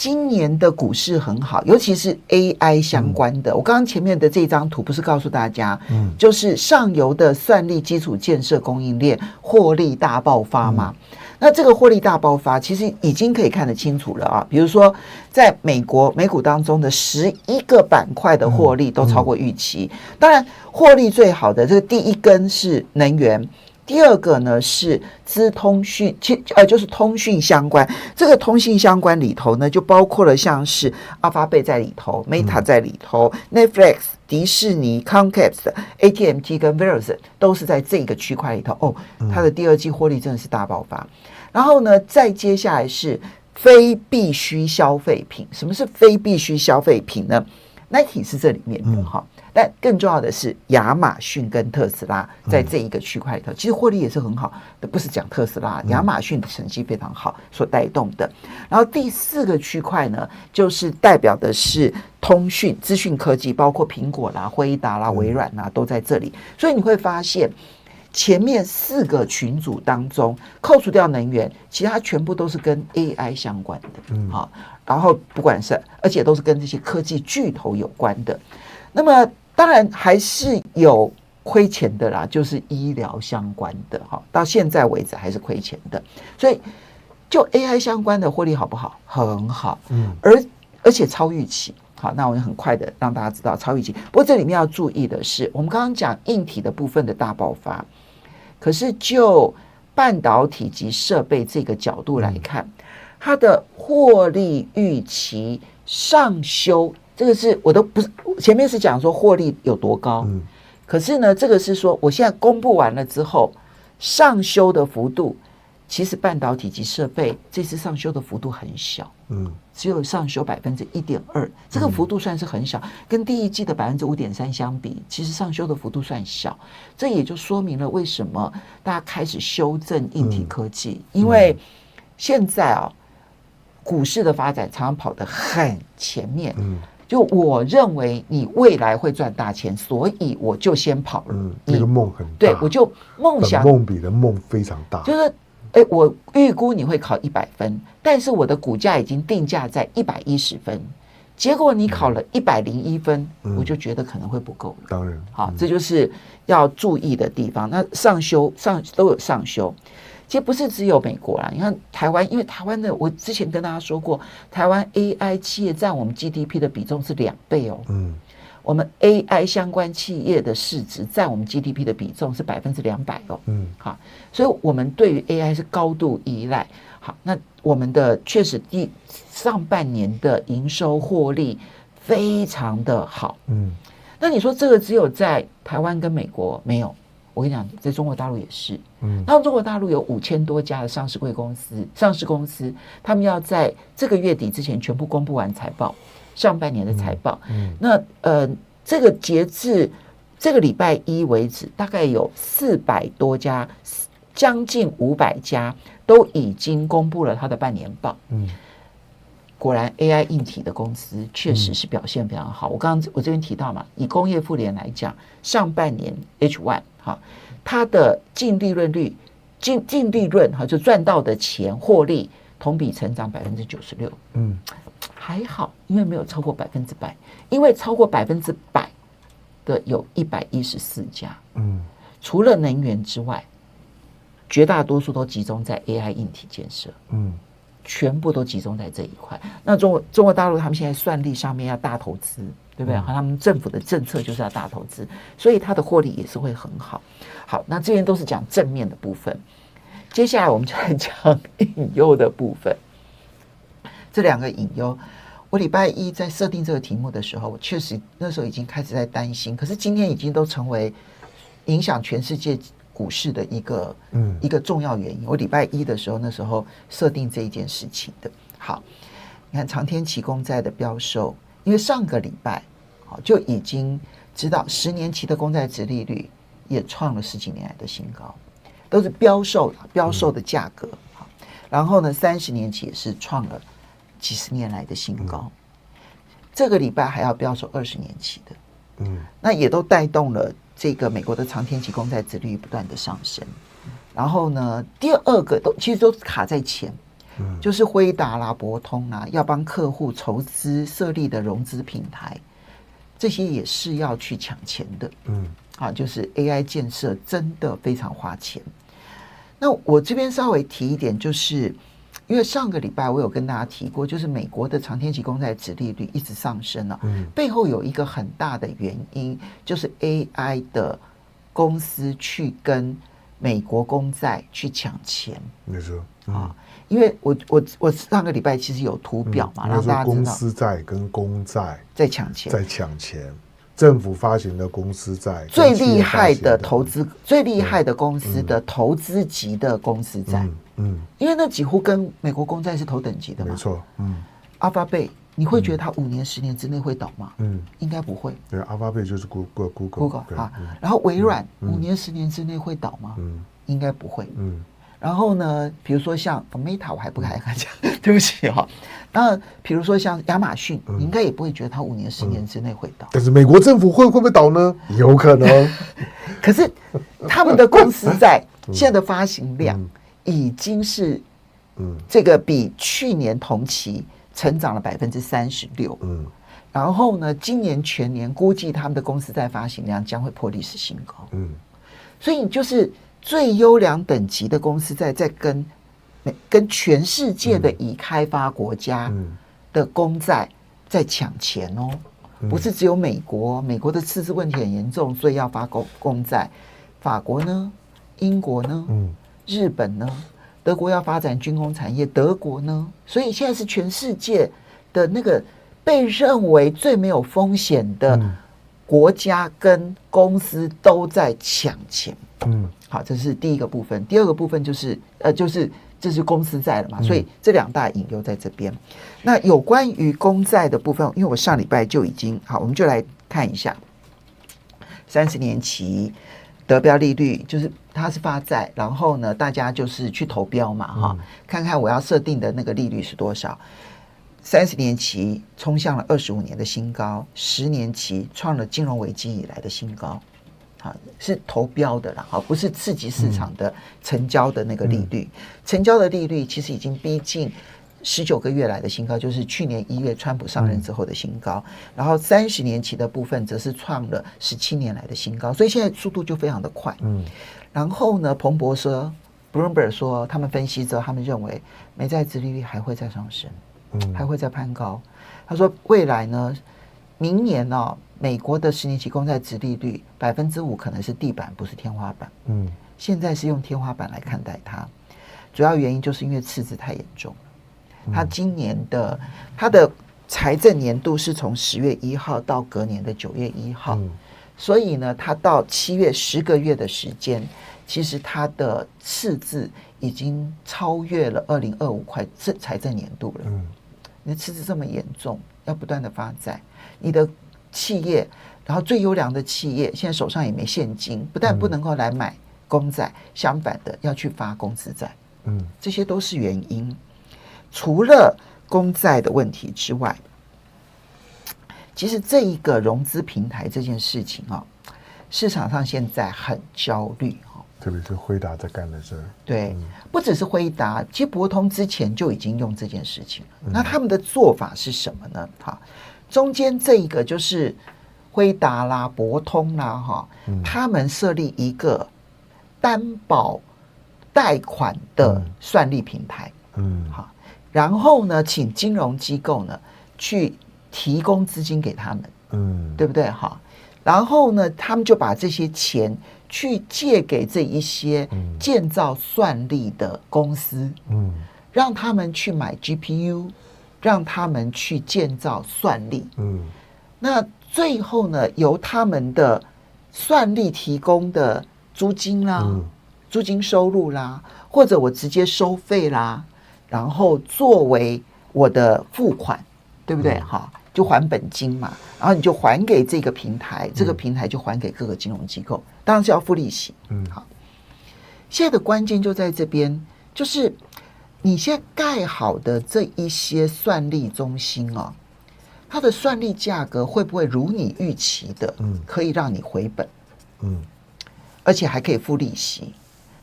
今年的股市很好，尤其是 AI 相关的。我刚刚前面的这张图不是告诉大家，就是上游的算力基础建设供应链获利大爆发嘛。那这个获利大爆发其实已经可以看得清楚了啊，比如说在美股当中的11个板块的获利都超过预期。当然获利最好的这个第一根是能源，第二个呢是资通讯，就是通讯相关。这个通讯相关里头呢，就包括了像是阿发贝在里头 ，Meta 在里头，Netflix、迪士尼、Comcast、AT&T 跟 Verizon 都是在这个区块里头。哦，它的第二季获利真的是大爆发。然后呢，再接下来是非必需消费品。什么是非必需消费品呢？ Nike 是这里面的哈。但更重要的是，亚马逊跟特斯拉在这一个区块里头，其实获利也是很好，不是讲特斯拉，亚马逊的成绩非常好所带动的。然后第四个区块呢，就是代表的是通讯、资讯科技，包括苹果啦、辉达啦、微软啦，都在这里。所以你会发现，前面4个群组当中，扣除掉能源，其他全部都是跟 AI 相关的，好，然后不管是，而且都是跟这些科技巨头有关的。那么当然还是有亏钱的啦，就是医疗相关的，到现在为止还是亏钱的。所以就 AI 相关的获利好不好？很好，而且超预期。好，那我很快的让大家知道超预期。不过这里面要注意的是，我们刚刚讲硬体的部分的大爆发，可是就半导体及设备这个角度来看，它的获利预期上修。这个是我都不是前面是讲说获利有多高，可是呢，这个是说我现在公布完了之后上修的幅度，其实半导体及设备这次上修的幅度很小，只有上修 1.2%， 这个幅度算是很小，跟第一季的 5.3% 相比，其实上修的幅度算小。这也就说明了为什么大家开始修正硬体科技，因为现在股市的发展常常跑得很前面，就我认为你未来会赚大钱，所以我就先跑了。那个梦很大，对，我就梦想梦比的梦非常大，就是我预估你会考100分，但是我的股价已经定价在110分，结果你考了101分，我就觉得可能会不够了。当然，好，这就是要注意的地方。那上修都有上修。其实不是只有美国啦，你看台湾，因为台湾的我之前跟大家说过，台湾 AI 企业占我们 GDP 的比重是2倍哦。我们 AI 相关企业的市值占我们 GDP 的比重是200%哦。好，所以我们对于 AI 是高度依赖。好，那我们的确实上半年的营收获利非常的好。那你说这个只有在台湾跟美国没有？我跟你讲，在中国大陆也是。然后中国大陆有5000多家的上市公司，他们要在这个月底之前全部公布完财报，上半年的财报。那这个截至这个礼拜1为止，大概有400多家，将近500家都已经公布了它的半年报。果然 AI 硬体的公司确实是表现非常好。我这边提到嘛，以工业妇联来讲，上半年 H1 它的净利润就赚到的钱获利同比成长96%。还好，因为没有超过100%，因为超过100%的有114家。除了能源之外，绝大多数都集中在 AI 硬体建设。全部都集中在这一块。那中国大陆他们现在算力上面要大投资，对不对？他们政府的政策就是要大投资，所以它的获利也是会很好。好，那这边都是讲正面的部分，接下来我们就来讲隐忧的部分。这2个隐忧，我礼拜1在设定这个题目的时候，我确实那时候已经开始在担心，可是今天已经都成为影响全世界股市的一个重要原因。我礼拜1的时候，那时候设定这一件事情的。好，你看长天期公债的标售，因为上个礼拜就已经知道10年期的公债殖利率也创了10几年来的新高，都是标售的价格。然后呢，30年期也是创了几十年来的新高。这个礼拜还要标售20年期的，那也都带动了这个美国的长天期公债殖利率不断的上升。然后呢，第二个其实都卡在前，就是辉达啦、博通啦，要帮客户筹资设立的融资平台，这些也是要去抢钱的。就是 AI 建设真的非常花钱。那我这边稍微提一点，就是因为上个礼拜我有跟大家提过，就是美国的长天期公债殖利率一直上升了，背后有一个很大的原因，就是 AI 的公司去跟美国公债去抢钱。没错，因为我上个礼拜其实有图表嘛，让大家知道公司债跟公债在抢钱，政府发行的公司债最厉害的投资，最厉害的公司的投资级的公司债，因为那几乎跟美国公债是同等级的嘛。没错，Alphabet， 你会觉得它5年、10年之内会倒吗？应该不会。对，Alphabet 就是 Google 啊。然后微软5年、10年之内会倒吗？应该不会。然后呢，比如说像 Meta， 我还不敢讲，对不起哈。那比如说像亚马逊，你应该也不会觉得它5年、10年之内会倒。但是美国政府会不会倒呢？有可能。可是他们的公司债现在的发行量已经是这个比去年同期成长了36%。然后呢，今年全年估计他们的公司债发行量将会破历史新高。所以你就是最优良等级的公司在跟全世界的已开发国家的公债在抢钱哦，不是只有美国，美国的赤字问题很严重，所以要发公债。法国呢？英国呢？日本呢？德国要发展军工产业，德国呢？所以现在是全世界的那个被认为最没有风险的国家跟公司都在抢钱。好，这是第一个部分。第二个部分就是这是公司债了嘛，所以这2大隐忧在这边。那有关于公债的部分，因为我上礼拜就已经好，我们就来看一下30年期得标利率，就是它是发债，然后呢，大家就是去投标嘛，看看我要设定的那个利率是多少。30年期冲向了25年的新高，10年期创了金融危机以来的新高。是投标的啦，不是刺激市场的成交的那个利率。成交的利率其实已经逼近19个月来的新高，就是去年1月川普上任之后的新高。然后30年期的部分则是创了17年来的新高，所以现在速度就非常的快。然后呢，彭博说 Bloomberg 说，他们分析之后，他们认为美债殖利率还会再上升，还会再攀高。他说未来呢，明年呢，美国的10年期公债殖利率5%可能是地板，不是天花板。现在是用天花板来看待它，主要原因就是因为赤字太严重了。他今年的他的财政年度是从10月1号到隔年的9月1号，所以呢，他到7月10个月的时间，其实他的赤字已经超越了2025财政年度了。你的赤字这么严重，要不断的发债，你的企业，然后最优良的企业现在手上也没现金，不但不能够来买公债，相反的要去发公司债。这些都是原因。除了公债的问题之外，其实这一个融资平台这件事情市场上现在很焦虑。特别是辉达在干的事。对，不只是辉达，其实博通之前就已经用这件事情了。那他们的做法是什么呢？中间这一个就是辉达啦、博通啦，他们设立一个担保贷款的算力平台。然后呢，请金融机构呢去提供资金给他们。对不对？然后呢，他们就把这些钱去借给这一些建造算力的公司，让他们去买 GPU， 让他们去建造算力。那最后呢，由他们的算力提供的租金啦、租金收入啦，或者我直接收费啦，然后作为我的付款，对不对？就还本金嘛，然后你就还给这个平台，这个平台就还给各个金融机构，当然是要付利息。好，现在的关键就在这边，就是你现在盖好的这一些算力中心它的算力价格会不会如你预期的，可以让你回本，而且还可以付利息？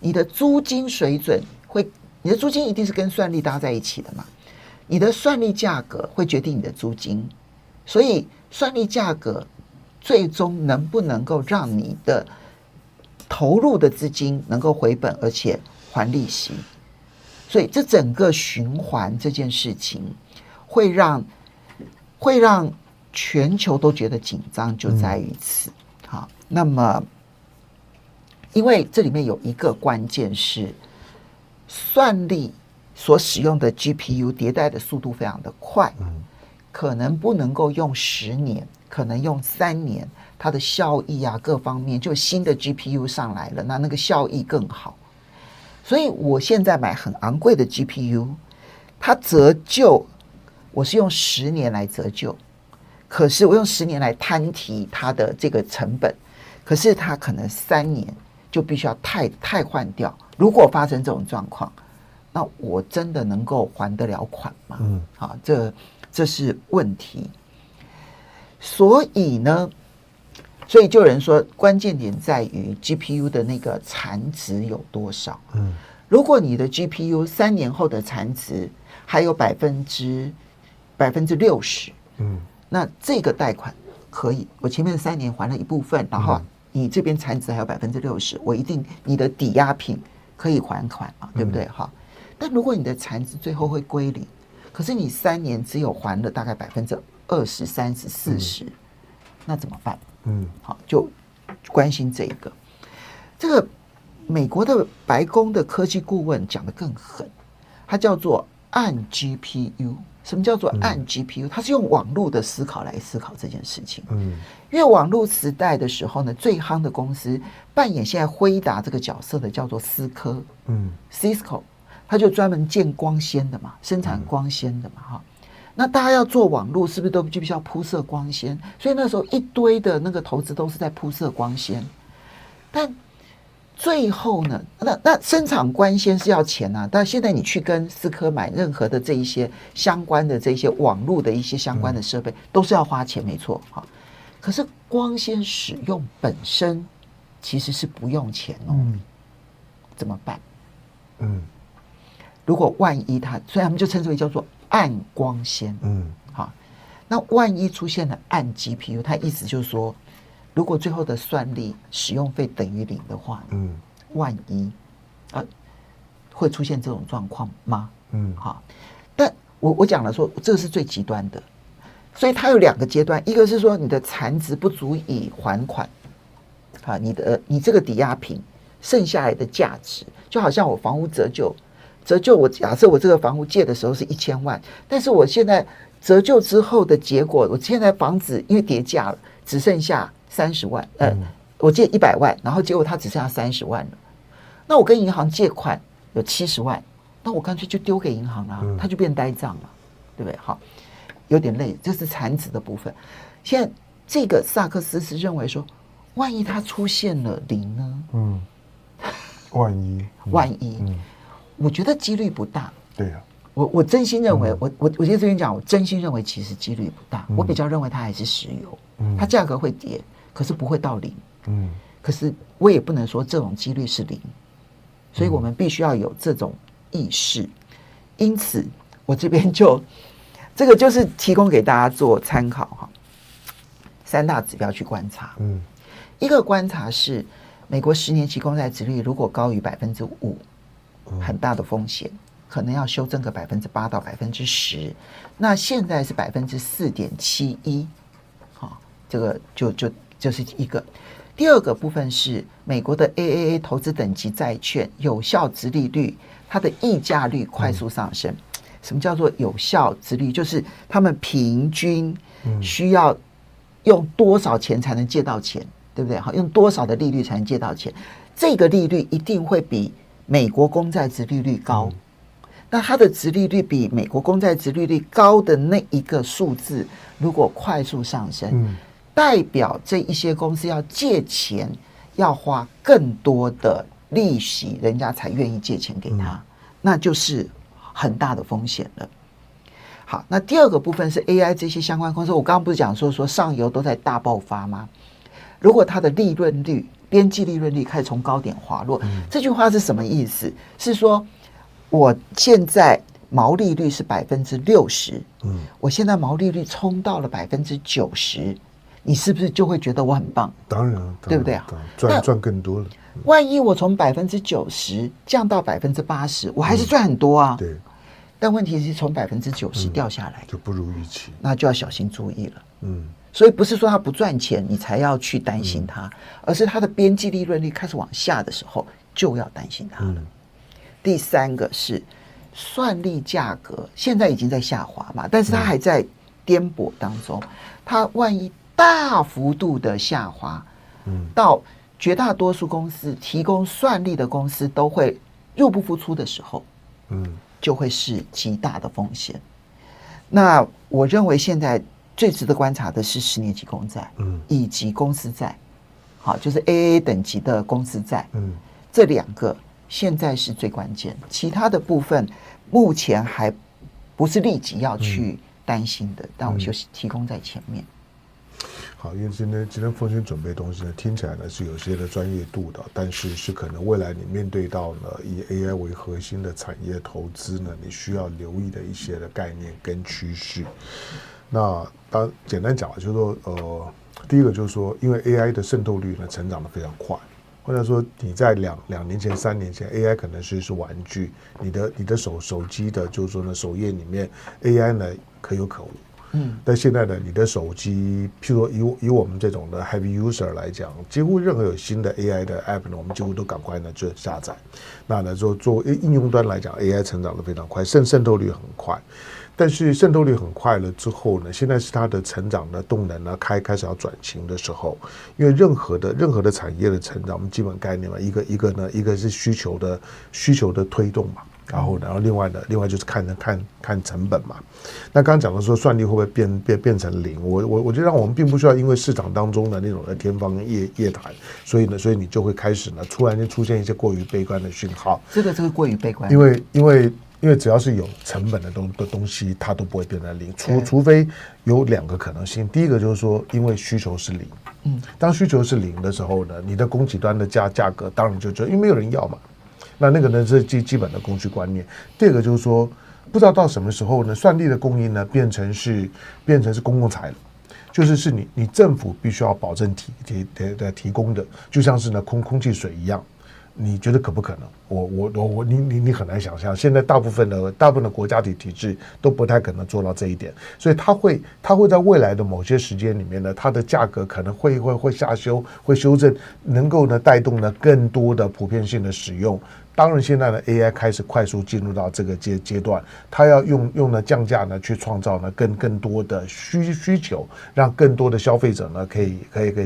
你的租金水准会，你的租金一定是跟算力搭在一起的嘛，你的算力价格会决定你的租金，所以算力价格最终能不能够让你的投入的资金能够回本，而且还利息，所以这整个循环这件事情会让全球都觉得紧张，就在于此。好，那么因为这里面有一个关键是算力所使用的 GPU 迭代的速度非常的快，可能不能够用10年，可能用3年，它的效益啊各方面，就新的 GPU 上来了，那个效益更好。所以我现在买很昂贵的 GPU， 它折旧我是用10年来折旧，可是我用10年来摊提它的这个成本，可是它可能3年就必须要汰换掉。如果发生这种状况，那我真的能够还得了款吗？好，这是问题。所以就有人说，关键点在于 GPU 的那个残值有多少。如果你的 GPU 3年后的残值还有60%，那这个贷款可以，我前面3年还了一部分，然后你这边残值还有60%，我一定你的抵押品可以还款嘛，对不对？好，但如果你的残值最后会归零，可是你3年只有还了大概20%、30%、40%，那怎么办？好，就关心这个。这个美国的白宫的科技顾问讲得更狠，它叫做暗 GPU。什么叫做暗 GPU？它是用网络的思考来思考这件事情。因为网络时代的时候呢，最夯的公司扮演现在辉达这个角色的叫做思科，Cisco， 它就专门建光纤的嘛，生产光纤的嘛，哈。那大家要做网络，是不是都必须要铺设光纤？所以那时候一堆的那个投资都是在铺设光纤。但最后呢，那生产光纤是要钱啊，但现在你去跟思科买任何的这一些相关的这些网络的一些相关的设备，都是要花钱，没错哈。可是光纤使用本身其实是不用钱哦，怎么办？如果万一它，所以他们就称之为叫做暗光纤，好，那万一出现了暗 GPU， 它意思就是说，如果最后的算力使用费等于0的话，万一会出现这种状况吗？好，但我讲了说，这个是最极端的，所以它有2个阶段，一个是说你的残值不足以还款，啊，你这个抵押品剩下来的价值，就好像我房屋折旧，我假设我这个房屋借的时候是1000万，但是我现在折旧之后的结果，我现在房子因为跌价了，只剩下30万，我借100万，然后结果它只剩下30万了。那我跟银行借款有70万，那我干脆就丢给银行了，它就变呆账了，对不对？好，有点累，这是残值的部分。现在这个萨克斯是认为说，万一它出现了0呢？万一，我觉得几率不大。对呀，我真心认为，我就这边讲，我真心认为其实几率不大。我比较认为它还是石油，它价格会跌，可是不会到0。可是我也不能说这种几率是0，所以我们必须要有这种意识。因此，我这边这个就是提供给大家做参考哈。3大指标去观察，一个观察是美国10年期公债殖利率如果高于5%，很大的风险，可能要修正个8%到10%。那现在是4.71%，好，这个就是一个。第二个部分是美国的 AAA 投资等级债券有效殖利率，它的溢价率快速上升。什么叫做有效殖利率？就是他们平均需要用多少钱才能借到钱，对不对？好，用多少的利率才能借到钱？这个利率一定会比美国公债殖利率高。那它的殖利率比美国公债殖利率高的那一个数字，如果快速上升，代表这一些公司要借钱要花更多的利息，人家才愿意借钱给他，那就是很大的风险了。好，那第二个部分是 AI 这些相关公司，我刚刚不是讲说上游都在大爆发吗？如果它的利润率、边际利润率开始从高点滑落，这句话是什么意思？是说我现在毛利率是60%，我现在毛利率冲到了90%，你是不是就会觉得我很棒？当然，对不对啊？赚更多了。万一我从90%降到80%，我还是赚很多啊。对。但问题是从90%掉下来，就不如预期，那就要小心注意了。所以不是说它不赚钱你才要去担心它，而是它的边际利润率开始往下的时候就要担心它了。第三个是算力价格现在已经在下滑嘛，但是它还在颠簸当中，它万一大幅度的下滑，到绝大多数公司提供算力的公司都会入不敷出的时候，就会是极大的风险。那我认为现在最值得观察的是10年期公债，以及公司债，好，就是 AA 等级的公司债，这2个现在是最关键，其他的部分目前还不是立即要去担心的，但我就提供在前面。好，因为今天凤仙准备东西呢，听起来呢是有些的专业度的，但是可能未来你面对到呢以 AI 为核心的产业投资呢，你需要留意的一些的概念跟趋势。那当简单讲就是说，第一个就是说，因为 AI 的渗透率呢成长的非常快，或者说你在两年前、3年前 ，AI 可能是玩具，你的手机的，就是说呢首页里面 AI 呢可有可无。但现在呢，你的手机，譬如说以我们这种的 heavy user 来讲，几乎任何有新的 AI 的 app 呢，我们几乎都赶快呢就下载。那呢，作为应用端来讲 ，AI 成长的非常快，渗透率很快。但是渗透率很快了之后呢，现在是它的成长的动能呢开始要转型的时候，因为任何的产业的成长，我们基本概念嘛，一个是需求的推动嘛。然后另外就是看成本嘛。那刚刚讲的说算力会不会变成0？我觉得我们并不需要因为市场当中的那种的天方夜谭，所以你就会开始呢突然间出现一些过于悲观的讯号。这个过于悲观，因为只要是有成本的东西，它都不会变成0，除非有2个可能性。第一个就是说，因为需求是0，当需求是0的时候呢，你的供给端的价格当然就因为没有人要嘛。那个呢是基本的供需观念。第二个就是说，不知道到什么时候呢，算力的供应呢变成是公共财了，就是你政府必须要保证提供的，就像是呢空气水一样。你觉得可不可能？你很难想象，现在大部分的国家体制都不太可能做到这一点，所以它会在未来的某些时间里面呢，它的价格可能会修正，能够呢带动呢更多的普遍性的使用。当然，现在呢 AI 开始快速进入到这个阶段，它要用呢降价呢去创造呢更多的需求，让更多的消费者呢可以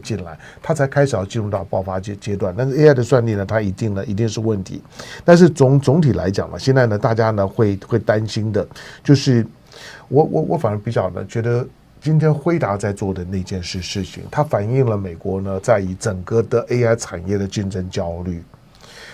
进来，它才开始要进入到爆发阶段。但是 AI 的算力呢，它一定是问题。但是总体来讲嘛，现在呢大家呢会担心的，就是我反而比较呢觉得。今天辉达在做的那件事情，它反映了美国呢在以整个的 AI 产业的竞争焦虑。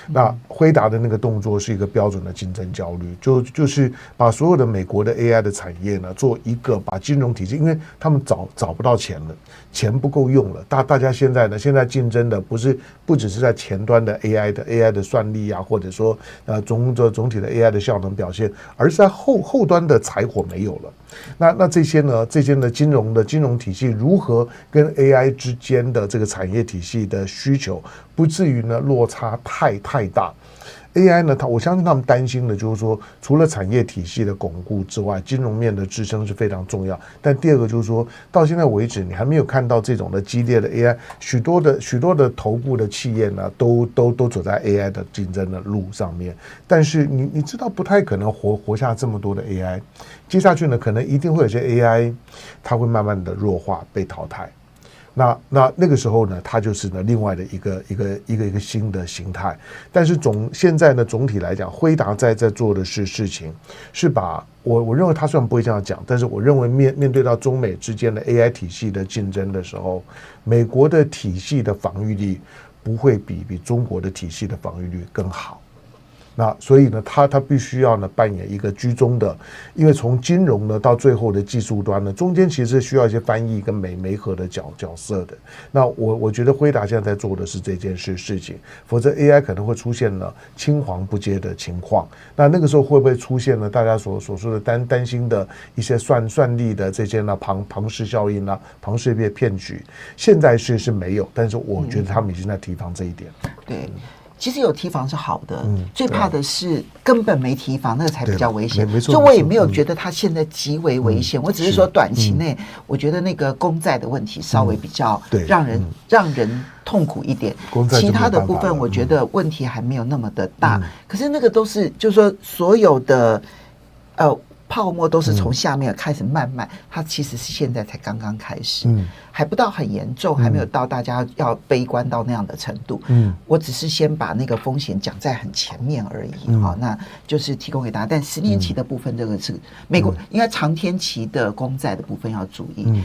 那辉达的那个动作是一个标准的竞争焦虑，就是把所有的美国的 AI 的产业呢做一个把金融体系，因为他们找不到钱了，钱不够用了，大家现在竞争的不只是在前端的 AI 的算力啊，或者说总体的 AI 的效能表现，而是在后端的柴火没有了。那这些呢金融体系如何跟 AI 之间的这个产业体系的需求不至于呢落差太大。AI 呢，我相信他们担心的就是说，除了产业体系的巩固之外，金融面的支撑是非常重要。但第二个就是说，到现在为止，你还没有看到这种的激烈的 AI， 许多的头部的企业呢，都走在 AI 的竞争的路上面。但是你知道，不太可能活下这么多的 AI， 接下去呢，可能一定会有些 AI， 它会慢慢的弱化被淘汰。那个时候呢，它就是呢另外的一个新的形态。但是现在呢总体来讲，辉达在做的事情是把我认为他虽然不会这样讲，但是我认为面对到中美之间的 AI 体系的竞争的时候，美国的体系的防御力不会比中国的体系的防御力更好。那所以呢，他必须要呢扮演一个居中的，因为从金融呢到最后的技术端呢，中间其实需要一些翻译跟媒合的角色的。那我觉得辉达现在在做的是这件事情，否则 AI 可能会出现了青黄不接的情况。那个时候会不会出现了大家所说的担心的一些算力的这些呢庞氏效应啊、庞氏骗局？现在是没有，但是我觉得他们已经在提防这一点。对。其实有提防是好的，最怕的是根本没提防，那个才比较危险。所以我也没有觉得它现在极为危险，我只是说短期内，我觉得那个公债的问题稍微比较让人痛苦一点。其他的部分我觉得问题还没有那么的大。可是那个都是就是说所有的泡沫都是从下面开始慢慢，它其实是现在才刚刚开始，还不到很严重，还没有到大家要悲观到那样的程度。我只是先把那个风险讲在很前面而已，那就是提供给大家。但10年期的部分，这个是美国应该长天期的公债的部分要注意。